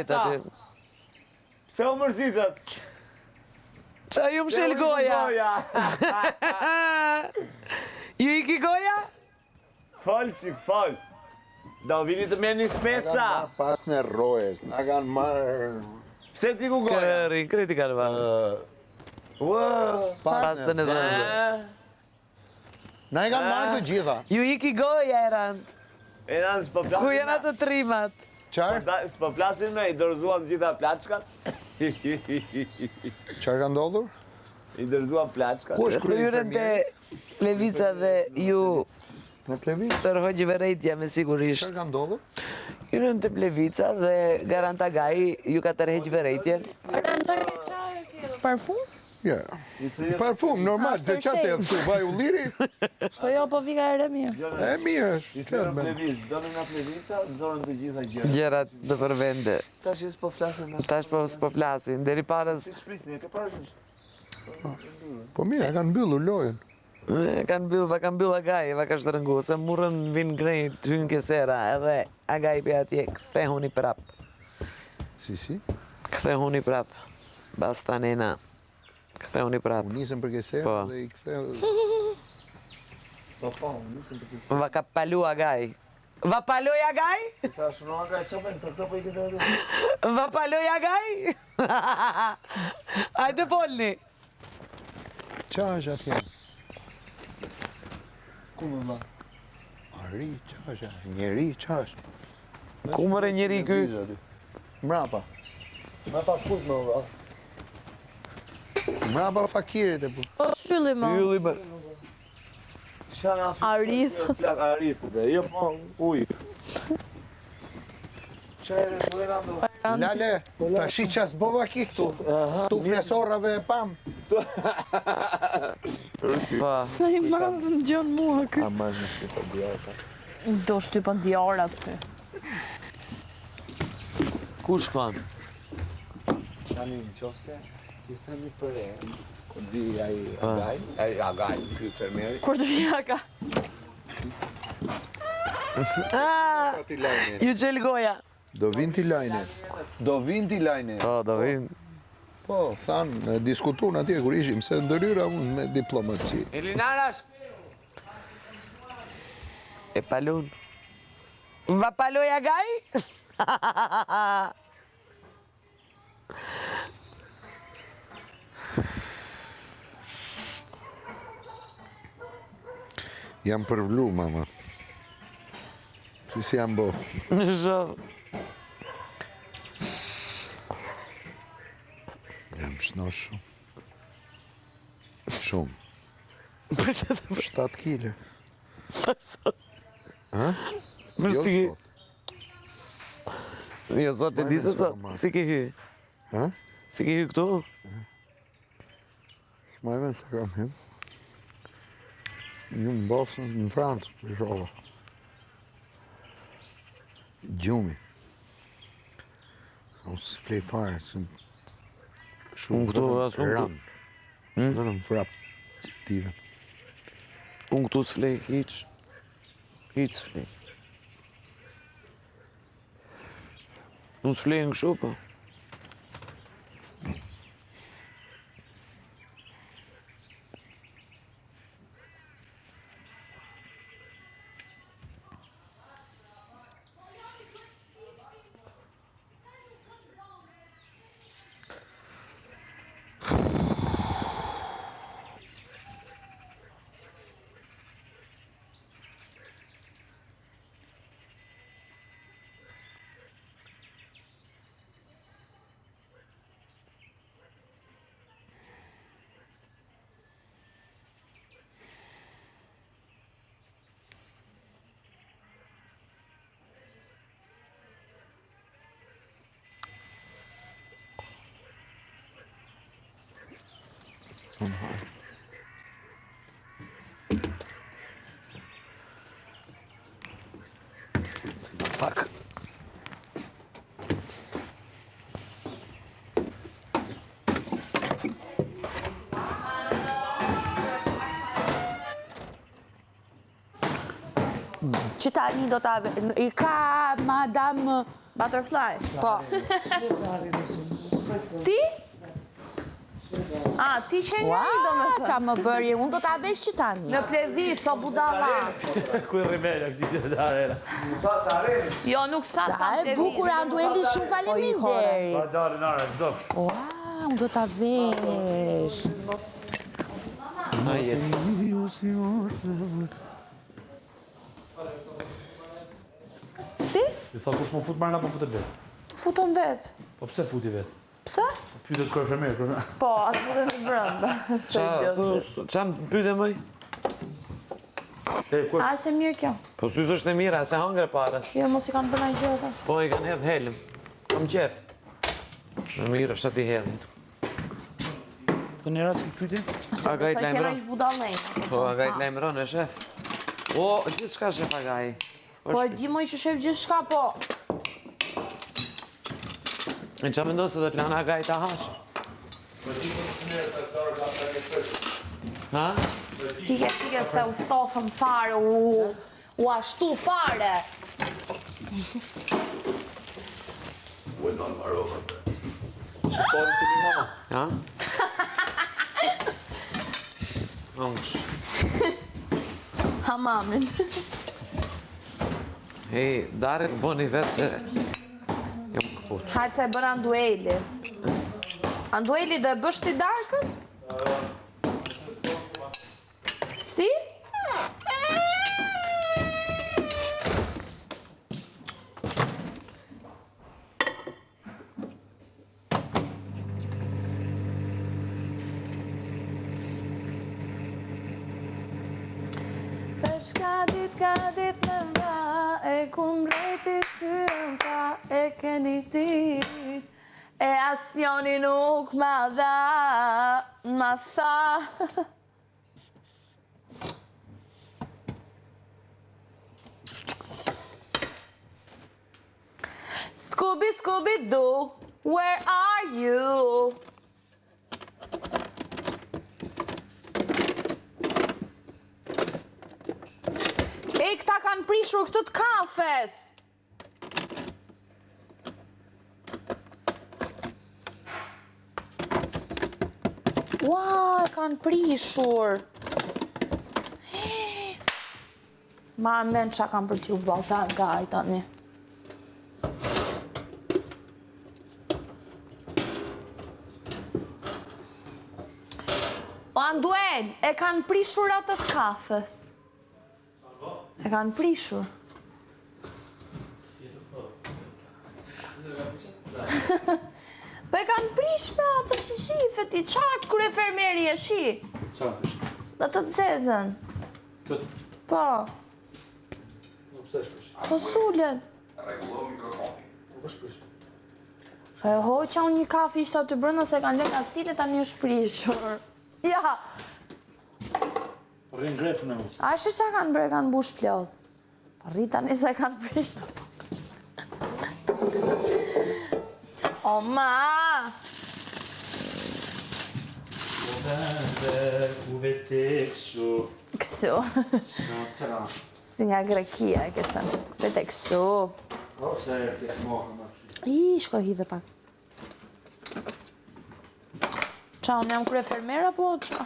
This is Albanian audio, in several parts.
fletë aty. Pse u mërzitët? Qa ju më shel goja? Ju iki goja? Fal, qik, fal. Do vini të merë një speca. Pas në rojes, na kanë marrë... Pse ti ku goja? Kërin, kriti kanë marrë. Pastën e dhënë. Na i kanë marrë të gjitha. Ju iki goja, Erant. Erant, s'po flasin Ku janë ato trimat? Qarë? S'po flasin me, i dorëzuan gjitha plaçkat. Qarë ka ndodhur? I dorëzuan plaçkat. Ku është krye Hyrën te infermieri? Plevica dhe ju Në Plevica. tërhoqjive rejtja me sigurisht. Qarë ka ndodhur? Hyrën te Plevica dhe Garanta Gai ju ka tërheqë rejtjen. Parfum? Ja. Parfum, normal, që qatë e të vaj u liri? Po jo, po vika e mirë. E mirë I është. thërë Plevic, dole nga Plevica, nëzorën të gjitha gjëra. Gjerat dhe për vende. Tash s'po flasin me. Tash po s'po flasin, deri parës Si shprisni, e ke parës? Po mirë, e kanë mbyllur lojën. kanë mbyll Agai, va ka shtrëngu, se murën vinë grej të hynë kesera, edhe Agai për atje, kthehuni prap. Si? Kthehuni prap. Basta nena. Kthehuni prap. U nisën për kesera Po. dhe i ktheu... Po, nisëm për kësë. Va ka palu Agai. Va paloj Agai? Tash në nga e qopën, të këto po i këtë edhe. Va paloj Agai? Hajde folni. Qa është atje? Ku më ma? Ari, qa është? Njeri, qa është? Ku mëre njeri ky? Mrapa. Ma pa put më vë. Mrapa fakirit e pu. Po shylli më. Ylli më. Qa nga fi? Arithët. Arithët e, jo po ujë. Qa e të Renando? Lale, ta shi qas bova ki këtu. Tu flesorave e pam. Po. Ai madh në gjon mua ky. A ma në shqipë djarëta. Do shtypën djara ty. Ku shkon? Tani në qofse, i themi për e, ku di Agaj, ky fermeri. Kur të vjaka. Ti lajne. Ju qel goja. Do vin ti lajne. Do vin ti lajne. Po, do vinë. Po, thanë, diskutun atje kur ishim se ndërhyra unë me diplomaci. Elinaras! E palun. Va paloj Agai? Jam përvlu, mama. Si jam bo. Në shoh. Jam shnosh shumë. Shumë. Për që të 7 kile. përsot. Ha? Për Jo si ki. sot. Jo, sot e di se sot. Si ke hy? Ha? Si ke hy këtu? Shmajve se kam hym. Një në Bosnë, në Francë, për shova. Gjumi. Unë s'flej fare, se Unë shumë këtu, as unë këtu. ranë. Vetëm frap tive. Unë këtu s'flej, hiq. Hiq s'flej. Unë s'flej në këshu, po. Pak. Që tani do ta... I ka madam Butterfly. Po. Ti? Ti që njëri do me Qa më bërje, unë do t'a vesh që tani. Në plevit, o budala. Ku e rimela këti të darera. Jo, nuk sa Sa e bukur Andueli, shumë faleminderit. Pa gjari nare, zof. Ua, unë do t'a vesh. Si? Ju tha kush më fut marrë na po futet vetë. Futëm vetë. Po pse futi vetë? Pse? Pyetët kërëfermerë. Po, atë futëm të brënda. Qa më pyte mëj? A, është e mirë kjo? Po sy është e mira, se hangre parës. Jo, mos i kanë bërna gjë ata. Po i kanë hedhë helm. Kam qef. Në mirë është ati hedhin. Të njëra të pyetje? A gajt Sa kena lajmëron? ish budallej. Po a gajt lajmëron e shef. O, gjithë shka shef a gaj. Po e di moj që shef gjithë shka, po. Në qa me ndonë se dhe të lana a gajt a hash? Ha? Fike, se u stofëm fare, u ashtu fare. Shqiptorin të mi mama. Ja? Angsh. Ha mamin. Hej, Darit boni vetë se... Jam këput. Hajtë se e bërë Andueli. Andueli do e bësh ti darkën? Si? Veç ka dit me mba, e kum rejti syën ka, e keni dit, e asjoni nuk ma dha, ma tha. Scooby, Scooby-Doo, where are you? E, këta kanë prishur këtë të kafes. Ua, e kanë prishur. Ma men qa kanë për t'ju bëta gaj tani. O, Anduel, e kanë prishur atë të kafes. E kanë prishur. Po e kanë prish me atë shishifet i qartë kër e fermeri e shi. Qa në prish? Dhe të zezën. Këtë? Po, Nuk pse është prish? po sullen. Nuk është prish. Po e hoqa unë një kafe ishte aty brënda se kanë leka stile tani është prishur. Ja, Po rrinë grefën e mu. a është që kanë bre, kanë bush plot. Po rrita një se kanë prishur. O ma! U vete kështu. Kështu. Qëra. Si nga Grekia, e këtë thënë. Vete kështu. O, se e të smohë më. Shko hidhe pak. Qa, unë jam krye fermera, po? Qa?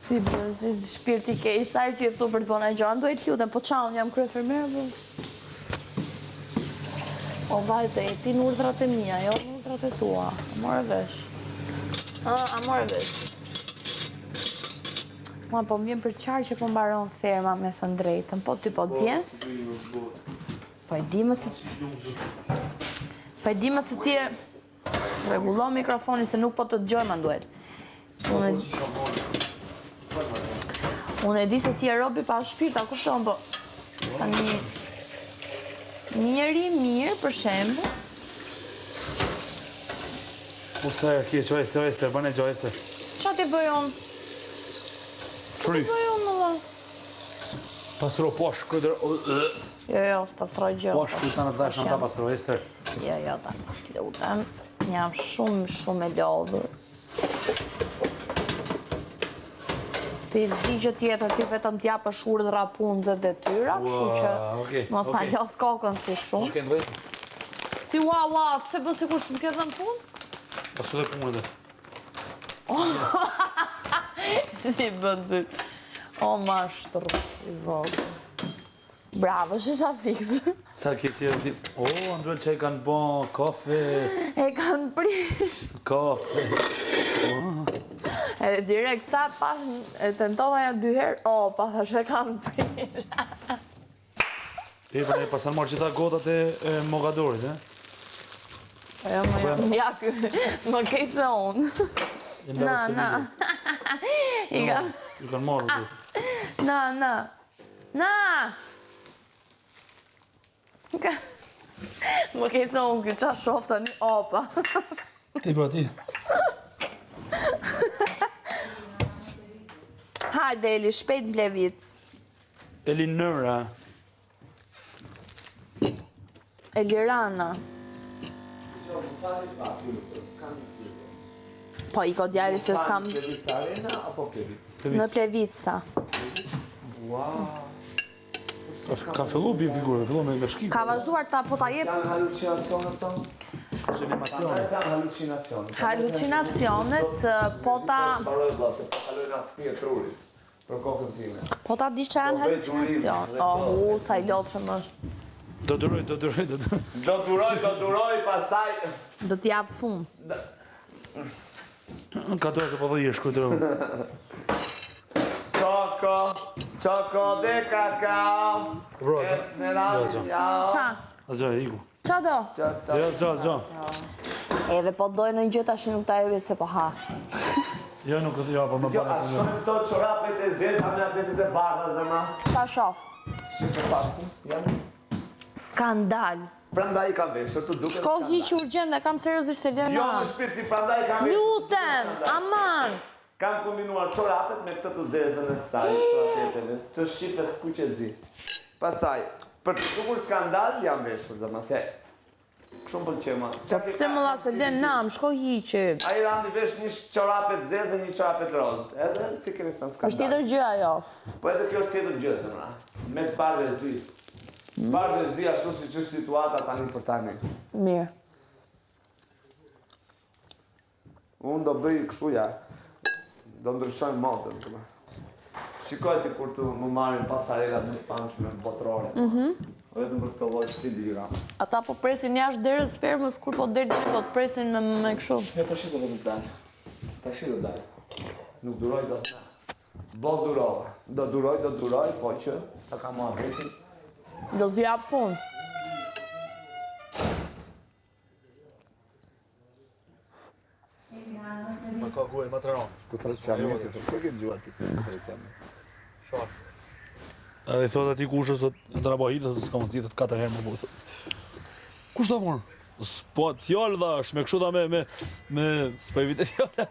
Si shpirti kej, sarë që i thu për të bona gjonë, do e të lutem, po qa, unë jam krye fermera, po? O, vajte, e ti në urdrat e mija, jo në urdrat e tua. A more vesh. A more vesh. Ma, po m'vjen për qarë që po mbaron ferma me thënë drejtën, po ty po t'jen? Po e di më se... Po e di më se ti e... Regullo mikrofoni se nuk po të dëgjojmë Anduel. Unë e di se ti e robi pa shpirta, kushton, po... Tani... Një njeri mirë, për shembu... Po se e kje qojeste, bane qojeste. Qa ti bëj unë? Fry. Bëj unë, më dhe? Pasro posh, këdër... Jo, s'pastroj gjë. Posh, këta në dashën ta pasro, ester. Jo, ta lutem. Jam shumë e lodhur. Ti s'di gjë tjetër, ti vetëm t'japësh urdhra punë dhe detyra, kështu që okej, mos ta okej. lodh kokën si shumë. Okej, në drejtë. Si ua, pse bë sikur s'më ke dhënë punë? Pasu dhe punën dhe. Si bën ty. O mashtër, i vogël. Bravo, shisha fiks. Sa ke që ti... O, Andruel që e kanë bon, kafe, E kanë prish. kafe. E direkt sa pas e tentova ja 2 herë. O, pa thash e kanë prish. E për ne pasan marrë që ta gotat e Mogadorit, e? Jo, më jam, ja ky, më kej se unë. Na. I ka, Ju kanë marrë të. na. Më kej se unë ky qa shof tani, opa. Ti pra ti. Hajde, Eli, shpejt në Plevic. Elinëra. Elirana. Po, i ko djali se s'kam Plevica Arena apo Plevic? në Plevic ta. Wow. Ka fillu bi figurë, fillu me shkik. Ka vazhduar ta, po ta jep Janë halucinacionet tonë? Animacione. Halucinacionet. halucinacionet, po ta Paroj vlasë, po kalojnë atë pje trurit. Për kokën time. di që janë halucinacion. Sa i lotshëm është. Do duroj. Do duroj, pastaj... Do t'jap fund. Ka dorë të po dhe jesh kujtërë. Choco de cacao. Bro, Esmeralda. Qa? Azja, iku. Qa do? Jo. Edhe po dojnë në gjë tash nuk ta evi se po ha. Jo, nuk këtë ja, po më Jo, bane a shkojnë këto qorapet e zezë, me atletit e bardha, zëma? Ta shof. Shifë partë, janë... Skandal. Prandaj i kam veshur, të duke Shko hiq urgjent dhe kam seriozisht e Jo, Lena. në shpirti, prandaj i kam veshur. Lutem, aman. Kam kombinuar qorapet me këtë të zezën e saj, të atleteve, të shqipes ku që zi. Pastaj, për të dukur skandal, jam veshur, zëma, se... Shumë pëlqema. Pse më la se len nam, shko hiqi. A i randi vesh një qorapet zezë, një qorapet rozë. Edhe si kemi thënë skandal. Është tjetër gjë ajo. Po edhe kjo është tjetër gjë, zëmra. Me të bardhë e zi. Bardhë e zi ashtu si që është situata tani për tani. Mirë. Unë do bëj kështu ja. Do ndryshojmë modën. Shikoj ti kur të më marrin pasarelat në famshme botërore. Vetëm për këto lloj stili i ram. Ata po presin jashtë derës fermës, kur po deri po të presin me kështu. Ja tash do të dalë. Tash do dalë. Nuk duroj dot na. Bo durova. Do duroj, po që ta kam muhabetin. Do t'ju jap fund. Më ka guaj, më të rronë. Ku trecjameti, po ke dëgjuar ti trecjameti. Edhe i thot ati kush është, të rabohit, të s'ka mundësi, të 4 herë më burë. Kush do morë? Po, fjallë dhash, me kështu da me s'po evite fjallë.